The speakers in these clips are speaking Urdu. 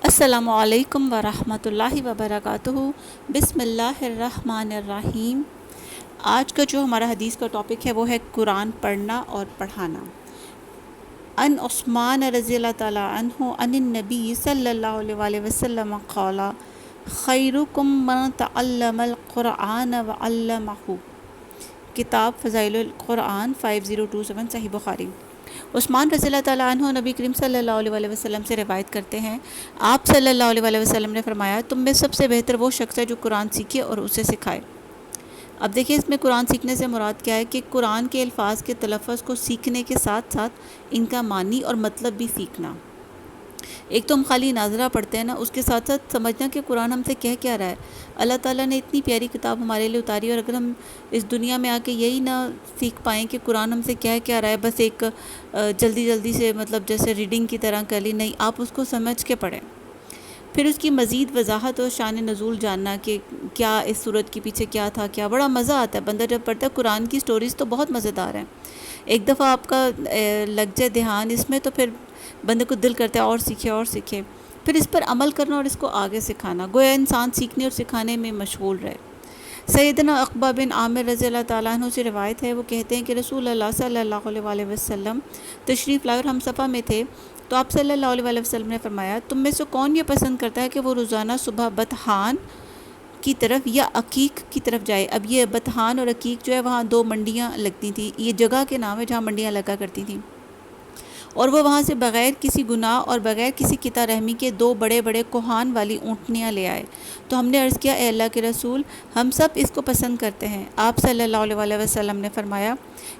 السلام علیکم ورحمۃ اللہ وبرکاتہ۔ بسم اللہ الرحمن الرحیم۔ آج کا جو ہمارا حدیث کا ٹاپک ہے وہ ہے قرآن پڑھنا اور پڑھانا۔ ان عثمان رضی اللہ تعالیٰ عنہ عن النبی صلی اللہ علیہ وآلہ وسلم قال خیرکم من تعلم القرآن وعلمہ۔ کتاب فضائل القرآن 5027 صحیح بخاری۔ عثمان رضی اللہ تعالیٰ عنہ نبی کریم صلی اللہ علیہ وآلہ وسلم سے روایت کرتے ہیں، آپ صلی اللہ علیہ وآلہ وسلم نے فرمایا، تم میں سب سے بہتر وہ شخص ہے جو قرآن سیکھے اور اسے سکھائے۔ اب دیکھیں اس میں قرآن سیکھنے سے مراد کیا ہے کہ قرآن کے الفاظ کے تلفظ کو سیکھنے کے ساتھ ساتھ ان کا معنی اور مطلب بھی سیکھنا۔ ایک تو ہم خالی ناظرہ پڑھتے ہیں نا، اس کے ساتھ ساتھ سمجھنا کہ قرآن ہم سے کہہ کیا رہا ہے۔ اللہ تعالیٰ نے اتنی پیاری کتاب ہمارے لیے اتاری، اور اگر ہم اس دنیا میں آ کے یہی نہ سیکھ پائیں کہ قرآن ہم سے کہہ کیا رہا ہے، بس ایک جلدی جلدی سے مطلب جیسے ریڈنگ کی طرح کر لی، نہیں، آپ اس کو سمجھ کے پڑھیں، پھر اس کی مزید وضاحت اور شان نزول جاننا کہ کیا اس صورت کے پیچھے کیا تھا، کیا بڑا مزہ آتا ہے بندہ جب پڑھتا ہے۔ قرآن کی سٹوریز تو بہت مزیدار ہیں، ایک دفعہ آپ کا لگ جائے دھیان اس میں تو پھر بندے کو دل کرتا ہے اور سیکھے اور سیکھے، پھر اس پر عمل کرنا اور اس کو آگے سکھانا، گویا انسان سیکھنے اور سکھانے میں مشغول رہے۔ سیدنا عقبہ بن عامر رضی اللہ تعالیٰ عنہ سے روایت ہے، وہ کہتے ہیں کہ رسول اللہ صلی اللہ علیہ وآلہ وسلم تشریف لائے اور ہم صفا میں تھے، تو آپ صلی اللہ علیہ وآلہ وسلم نے فرمایا، تم میں سے کون یہ پسند کرتا ہے کہ وہ روزانہ صبح بطحان کی طرف یا عقیق کی طرف جائے۔ اب یہ بطحان اور عقیق جو ہے وہاں دو منڈیاں لگتی تھیں، یہ جگہ کے نام ہے جہاں منڈیاں لگا کرتی تھیں، اور وہ وہاں سے بغیر کسی گناہ اور بغیر کسی قطع رحمی کے دو بڑے بڑے کوہان والی اونٹنیاں لے آئے۔ تو ہم نے عرض کیا، اے اللہ کے رسول، ہم سب اس کو پسند کرتے ہیں۔ آپ صلی اللہ علیہ وآلہ وسلم نے فرمایا،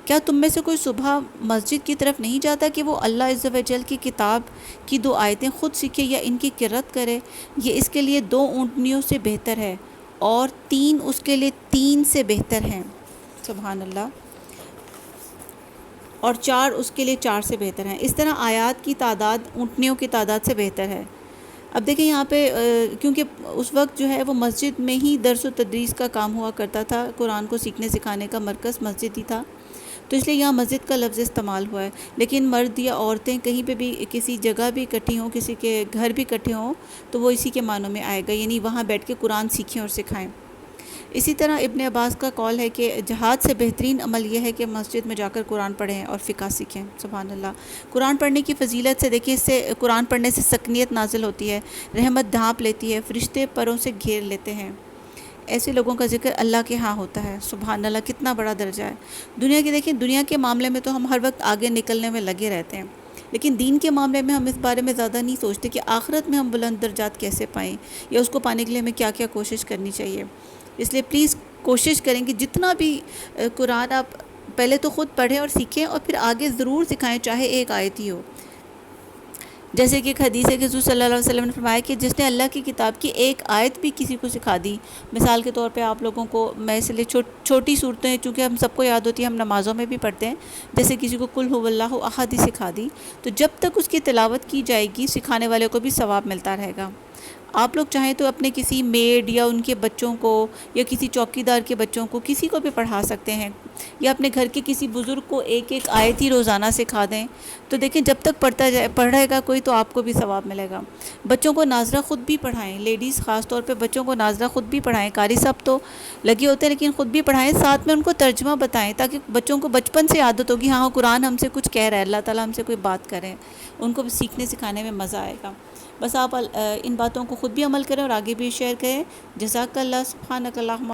کیا تم میں سے کوئی صبح مسجد کی طرف نہیں جاتا کہ وہ اللہ عز و جل کی کتاب کی دو آیتیں خود سیکھے یا ان کی قرأت کرے؟ یہ اس کے لیے دو اونٹنیوں سے بہتر ہے، اور تین اس کے لیے تین سے بہتر ہیں، سبحان اللہ، اور چار اس کے لیے چار سے بہتر ہیں۔ اس طرح آیات کی تعداد اونٹنیوں کی تعداد سے بہتر ہے۔ اب دیکھیں یہاں پہ کیونکہ اس وقت جو ہے وہ مسجد میں ہی درس و تدریس کا کام ہوا کرتا تھا، قرآن کو سیکھنے سکھانے کا مرکز مسجد ہی تھا، تو اس لیے یہاں مسجد کا لفظ استعمال ہوا ہے۔ لیکن مرد یا عورتیں کہیں پہ بھی کسی جگہ بھی اکٹھی ہوں، کسی کے گھر بھی اکٹھے ہوں، تو وہ اسی کے معنوں میں آئے گا، یعنی وہاں بیٹھ کے قرآن سیکھیں اور سکھائیں۔ اسی طرح ابن عباس کا قول ہے کہ جہاد سے بہترین عمل یہ ہے کہ مسجد میں جا کر قرآن پڑھیں اور فقہ سیکھیں، سبحان اللہ۔ قرآن پڑھنے کی فضیلت سے دیکھیں، اس سے قرآن پڑھنے سے سکنیت نازل ہوتی ہے، رحمت ڈھانپ لیتی ہے، فرشتے پروں سے گھیر لیتے ہیں، ایسے لوگوں کا ذکر اللہ کے ہاں ہوتا ہے، سبحان اللہ، کتنا بڑا درجہ ہے۔ دنیا کی دیکھیں، دنیا کے معاملے میں تو ہم ہر وقت آگے نکلنے میں لگے رہتے ہیں، لیکن دین کے معاملے میں ہم اس بارے میں زیادہ نہیں سوچتے کہ آخرت میں ہم بلند درجات کیسے پائیں، یا اس کو پانے کے لیے ہمیں کیا کیا کوشش کرنی چاہیے۔ اس لیے پلیز کوشش کریں کہ جتنا بھی قرآن آپ پہلے تو خود پڑھیں اور سیکھیں، اور پھر آگے ضرور سکھائیں، چاہے ایک آیت ہی ہو۔ جیسے کہ ایک حدیث ہے کہ حضور صلی اللہ علیہ وسلم نے فرمایا کہ جس نے اللہ کی کتاب کی ایک آیت بھی کسی کو سکھا دی، مثال کے طور پہ آپ لوگوں کو میں اس لیے چھوٹی صورتیں چونکہ ہم سب کو یاد ہوتی ہیں، ہم نمازوں میں بھی پڑھتے ہیں، جیسے کسی کو قل هو اللہ احد ہی سکھا دی، تو جب تک اس کی تلاوت کی جائے گی سکھانے والے کو بھی ثواب ملتا رہے گا۔ آپ لوگ چاہیں تو اپنے کسی میڈ یا ان کے بچوں کو یا کسی چوکیدار کے بچوں کو کسی کو بھی پڑھا سکتے ہیں، یا اپنے گھر کے کسی بزرگ کو ایک ایک آیت ہی روزانہ سکھا دیں، تو دیکھیں جب تک پڑھے گا کوئی تو آپ کو بھی ثواب ملے گا۔ بچوں کو ناظرہ خود بھی پڑھائیں، لیڈیز خاص طور پہ بچوں کو ناظرہ خود بھی پڑھائیں، قاری صاحب تو لگے ہوتے ہیں لیکن خود بھی پڑھائیں، ساتھ میں ان کو ترجمہ بتائیں تاکہ بچوں کو بچپن سے عادت ہوگی، ہاں قرآن ہم سے کچھ کہہ رہا ہے، اللہ تعالیٰ ہم سے کوئی بات کریں، ان کو سیکھنے سکھانے میں مزہ آئے گا۔ بس آپ ان باتوں کو خود بھی عمل کریں اور آگے بھی شیئر کریں۔ جزاک اللہ، سبحانک اللہم